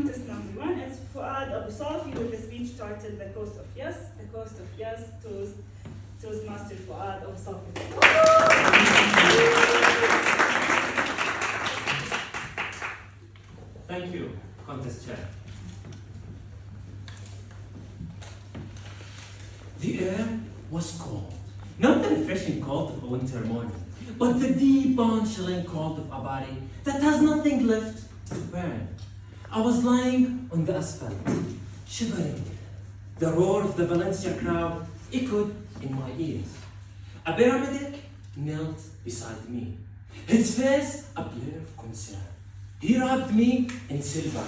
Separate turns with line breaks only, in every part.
contest number 1 is Fuad Abu Safi with the speech titled The Cost of Yes. The Cost of Yes, Toastmaster Fuad Abu Safi.
Thank you, contest chair. The air was cold, not the refreshing cold of a winter morning, but the deep, bone-chilling cold of a body that has nothing left to burn. I was lying on the asphalt, shivering. The roar of the Valencia crowd echoed in my ears. A paramedic knelt beside me, his face a blur of concern. He wrapped me in silver,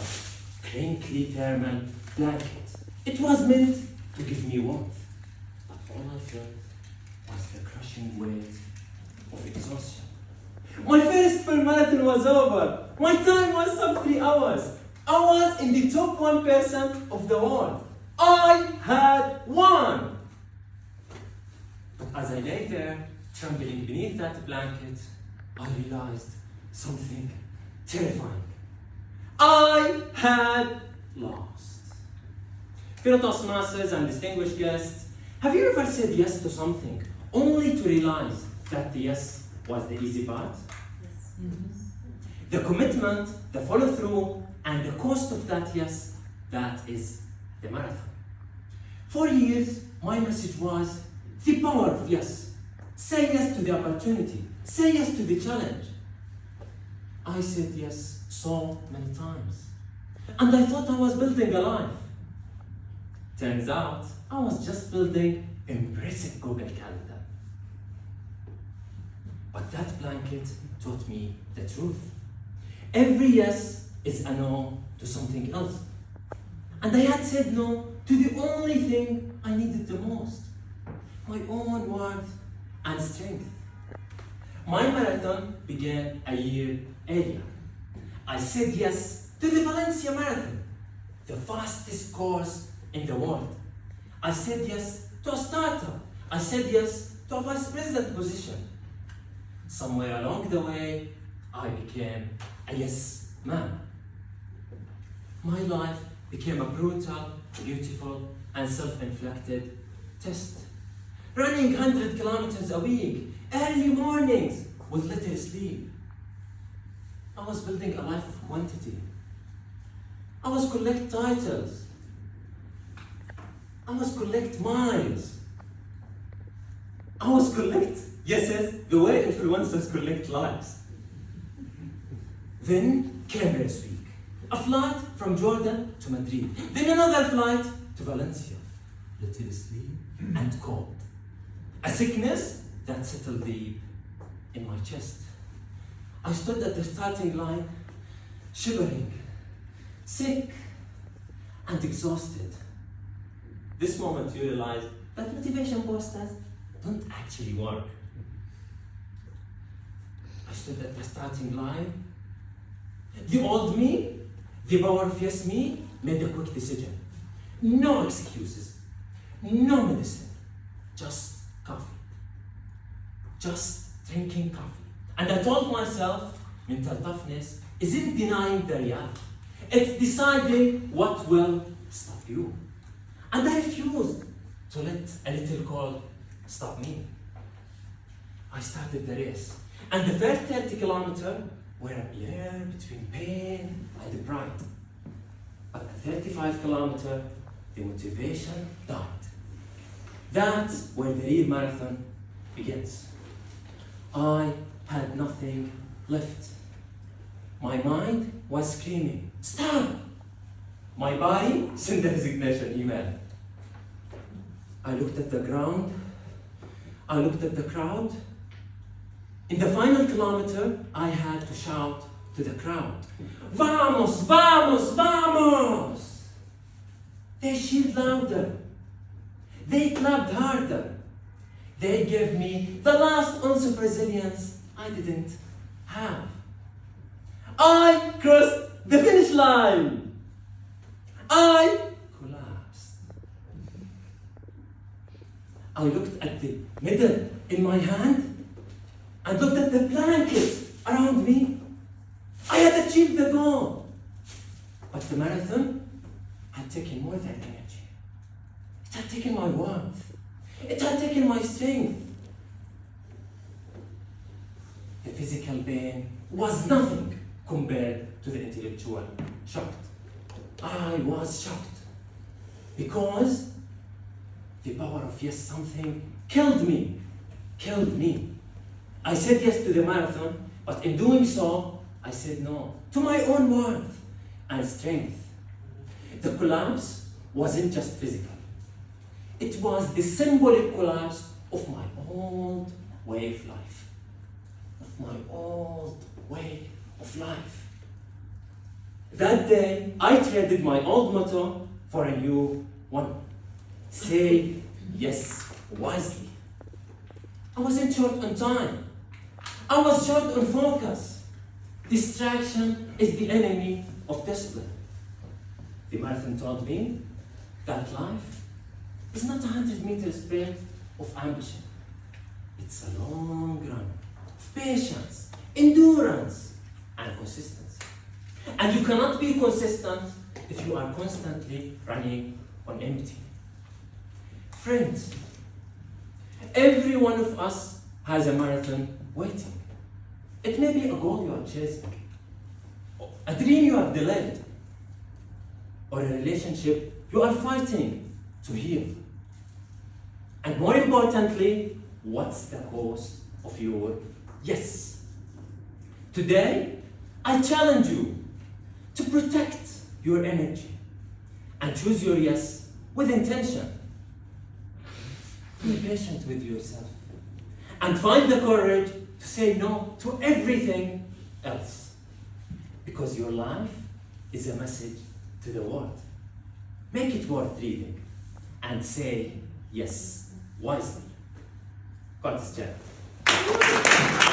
crinkly thermal blanket. It was meant to give me warmth, but all I felt was the crushing weight of exhaustion. My first full marathon was over. My time was sub 3 hours. I was in the top 1% of the world. I had won. But as I lay there, trembling beneath that blanket, I realized something terrifying. I had lost. Fellow Toastmasters and distinguished guests, have you ever said yes to something only to realize that the yes was the easy part?
Yes.
The commitment, the follow-through, and the cost of that yes, that is the marathon. For years, my message was the power of yes. Say yes to the opportunity. Say yes to the challenge. I said yes so many times. And I thought I was building a life. Turns out, I was just building impressive Google Calendar. But that blanket taught me the truth. Every yes is a no to something else. And I had said no to the only thing I needed the most, my own worth and strength. My marathon began a year earlier. I said yes to the Valencia Marathon, the fastest course in the world. I said yes to a startup. I said yes to a vice president position. Somewhere along the way, I became a yes man. My life became a brutal, beautiful, and self-inflicted test. Running 100 kilometers a week, early mornings, with little sleep. I was building a life of quantity. I was collect titles. I was collect miles. I was collect yeses the way influencers collect likes. Then came race week. A flight from Jordan to Madrid. Then another flight to Valencia. Little sleep and cold. A sickness that settled deep in my chest. I stood at the starting line, shivering, sick, and exhausted. This moment you realize that motivation posters don't actually work. I stood at the starting line. The old me, the power of yes me, made a quick decision. No excuses, no medicine, just coffee. Just drinking coffee. And I told myself, mental toughness isn't denying the reality. It's deciding what will stop you. And I refused to let a little cold stop me. I started the race. And the first 30 kilometers were a blur between pain and pride. But at 35 kilometers, the motivation died. That's where the real marathon begins. I had nothing left. My mind was screaming, stop! My body sent a resignation email. I looked at the ground. I looked at the crowd. In the final kilometer, I had to shout to the crowd, Vamos, vamos, vamos! They cheered louder. They clapped harder. They gave me the last ounce of resilience I didn't have. I crossed the finish line. I collapsed. I looked at the medal in my hand and looked at the blanket around me. I had achieved the goal. But the marathon had taken more than energy. It had taken my warmth. It had taken my strength. The physical pain was nothing compared to the intellectual shock. I was shocked because the power of yes something killed me. I said yes to the marathon, but in doing so, I said no to my own warmth and strength. The collapse wasn't just physical. It was the symbolic collapse of my old way of life. That day, I traded my old motto for a new one. Say yes wisely. I wasn't short on time. I was short on focus. Distraction is the enemy of discipline. The marathon taught me that life is not a 100-meter sprint of ambition. It's a long run of patience, endurance, and consistency. And you cannot be consistent if you are constantly running on empty. Friends, every one of us has a marathon waiting. It may be a goal you are chasing, a dream you have delayed, or a relationship you are fighting to heal. And more importantly, what's the cost of your yes? Today, I challenge you to protect your energy and choose your yes with intention. Be patient with yourself and find the courage to say no to everything else, because your life is a message to the world. Make it worth reading and say yes wisely. God is generous.